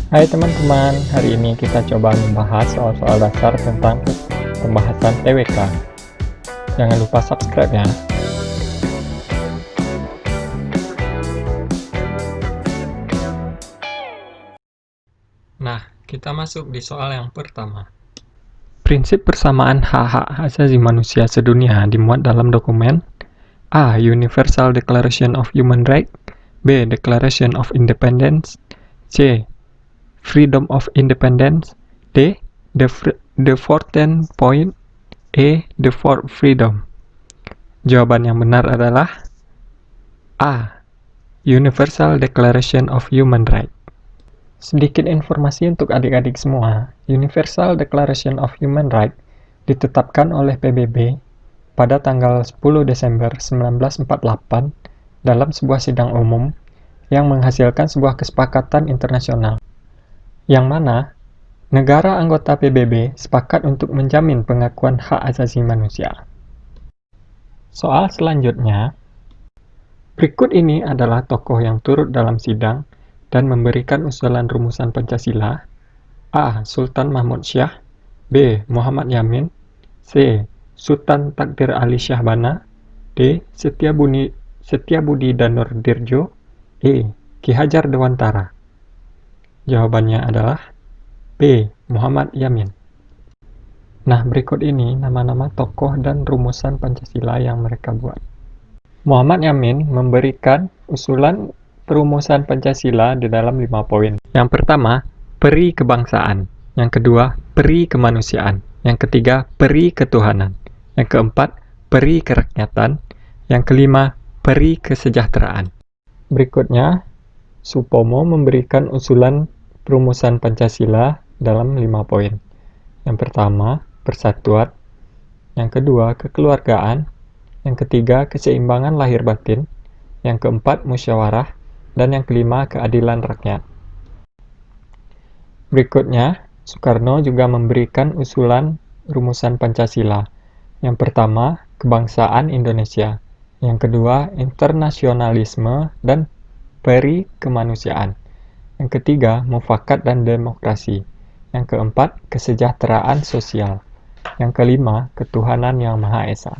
Hai teman-teman, hari ini kita coba membahas soal-soal dasar tentang pembahasan TWK. Jangan lupa subscribe ya. Nah, kita masuk di soal yang pertama. Prinsip persamaan hak-hak asasi manusia sedunia dimuat dalam dokumen A. Universal Declaration of Human Rights, B. Declaration of Independence, C. Freedom of Independence, D. The 14th point, E. The fourth freedom. Jawaban yang benar adalah A. Universal Declaration of Human Rights. Sedikit informasi untuk adik-adik semua, Universal Declaration of Human Rights ditetapkan oleh PBB pada tanggal 10 Desember 1948 dalam sebuah sidang umum yang menghasilkan sebuah kesepakatan internasional, yang mana negara anggota PBB sepakat untuk menjamin pengakuan hak asasi manusia. Soal selanjutnya, berikut ini adalah tokoh yang turut dalam sidang dan memberikan usulan rumusan Pancasila. A. Sultan Mahmud Shah, B. Muhammad Yamin, C. Sultan Takdir Ali Syahbana, D. Setiabudi Danurdirjo, E. Ki Hajar Dewantara. Jawabannya adalah B. Muhammad Yamin. Nah, berikut ini nama-nama tokoh dan rumusan Pancasila yang mereka buat. Muhammad Yamin memberikan usulan perumusan Pancasila di dalam 5 poin. Yang pertama, peri kebangsaan. Yang kedua, peri kemanusiaan. Yang ketiga, peri ketuhanan. Yang keempat, peri kerakyatan. Yang kelima, peri kesejahteraan. Berikutnya, Supomo memberikan usulan perumusan Pancasila dalam 5 poin. Yang pertama, persatuan. Yang kedua, kekeluargaan. Yang ketiga, keseimbangan lahir batin. Yang keempat, musyawarah. Dan yang kelima, keadilan rakyat. Berikutnya, Soekarno juga memberikan usulan rumusan Pancasila. Yang pertama, kebangsaan Indonesia. Yang kedua, internasionalisme dan peri kemanusiaan. Yang ketiga, mufakat dan demokrasi. Yang keempat, kesejahteraan sosial. Yang kelima, ketuhanan yang Maha Esa.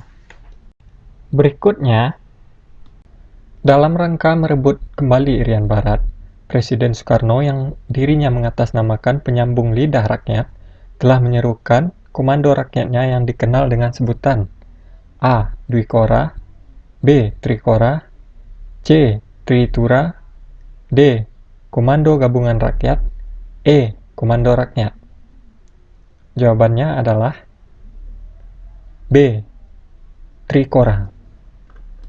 Berikutnya, dalam rangka merebut kembali Irian Barat, Presiden Soekarno yang dirinya mengatasnamakan penyambung lidah rakyat telah menyerukan komando rakyatnya yang dikenal dengan sebutan A. Dwikora, B. Trikora, C. Tritura, D. Komando Gabungan Rakyat, E. Komando Rakyat. Jawabannya adalah B. Trikora.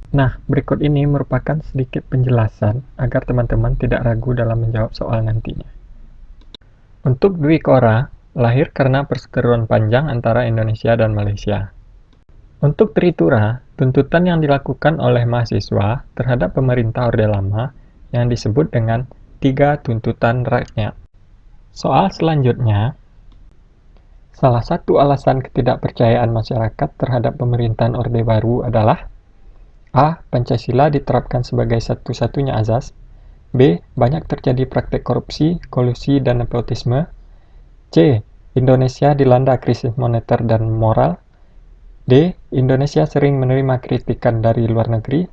Nah, berikut ini merupakan sedikit penjelasan agar teman-teman tidak ragu dalam menjawab soal nantinya. Untuk Dwikora, lahir karena perseteruan panjang antara Indonesia dan Malaysia. Untuk Tritura, tuntutan yang dilakukan oleh mahasiswa terhadap pemerintah Orde Lama yang disebut dengan 3 tuntutan rakyat. Soal selanjutnya, salah satu alasan ketidakpercayaan masyarakat terhadap pemerintahan Orde Baru adalah A. Pancasila diterapkan sebagai satu-satunya azas. B. Banyak terjadi praktek korupsi, kolusi, dan nepotisme. C. Indonesia dilanda krisis moneter dan moral. D. Indonesia sering menerima kritikan dari luar negeri.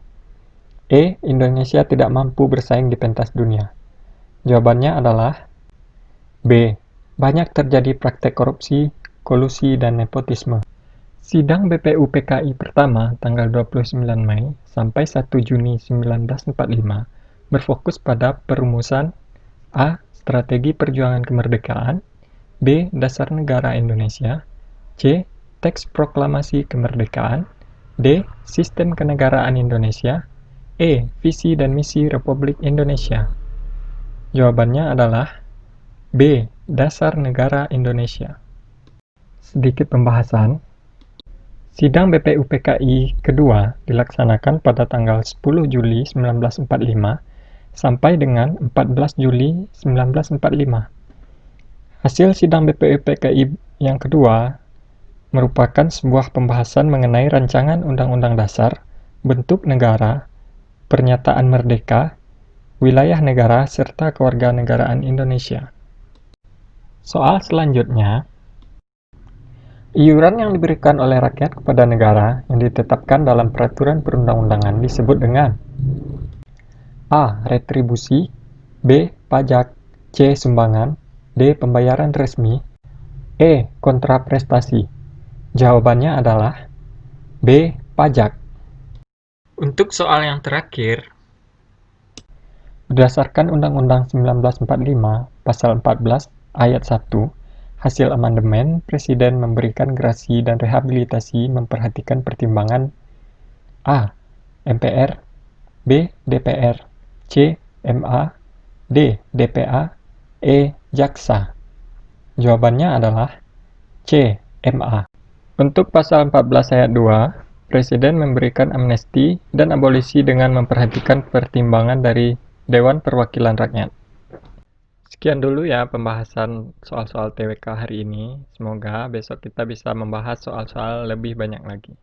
E. Indonesia tidak mampu bersaing di pentas dunia. Jawabannya adalah B. Banyak terjadi praktek korupsi, kolusi, dan nepotisme. Sidang BPUPKI pertama tanggal 29 Mei sampai 1 Juni 1945 berfokus pada perumusan A. Strategi perjuangan kemerdekaan, B. Dasar negara Indonesia, C. Teks proklamasi kemerdekaan, D. Sistem kenegaraan Indonesia, E. Visi dan misi Republik Indonesia. Jawabannya adalah B. Dasar negara Indonesia. Sedikit pembahasan. Sidang BPUPKI kedua dilaksanakan pada tanggal 10 Juli 1945 sampai dengan 14 Juli 1945. Hasil sidang BPUPKI yang kedua merupakan sebuah pembahasan mengenai rancangan Undang-Undang Dasar, bentuk negara, pernyataan merdeka, wilayah negara, serta kewarganegaraan Indonesia. Soal selanjutnya, iuran yang diberikan oleh rakyat kepada negara yang ditetapkan dalam peraturan perundang-undangan disebut dengan A. Retribusi, B. Pajak, C. Sumbangan, D. Pembayaran resmi, E. Kontraprestasi. Jawabannya adalah B. Pajak. Untuk soal yang terakhir, berdasarkan Undang-Undang 1945, Pasal 14, Ayat 1, hasil amandemen, Presiden memberikan gerasi dan rehabilitasi memperhatikan pertimbangan A. MPR, B. DPR, C. MA, D. DPA, E. Jaksa. Jawabannya adalah C. MA. Untuk pasal 14 ayat 2, Presiden memberikan amnesti dan abolisi dengan memperhatikan pertimbangan dari Dewan Perwakilan Rakyat. Sekian dulu ya pembahasan soal-soal TWK hari ini. Semoga besok kita bisa membahas soal-soal lebih banyak lagi.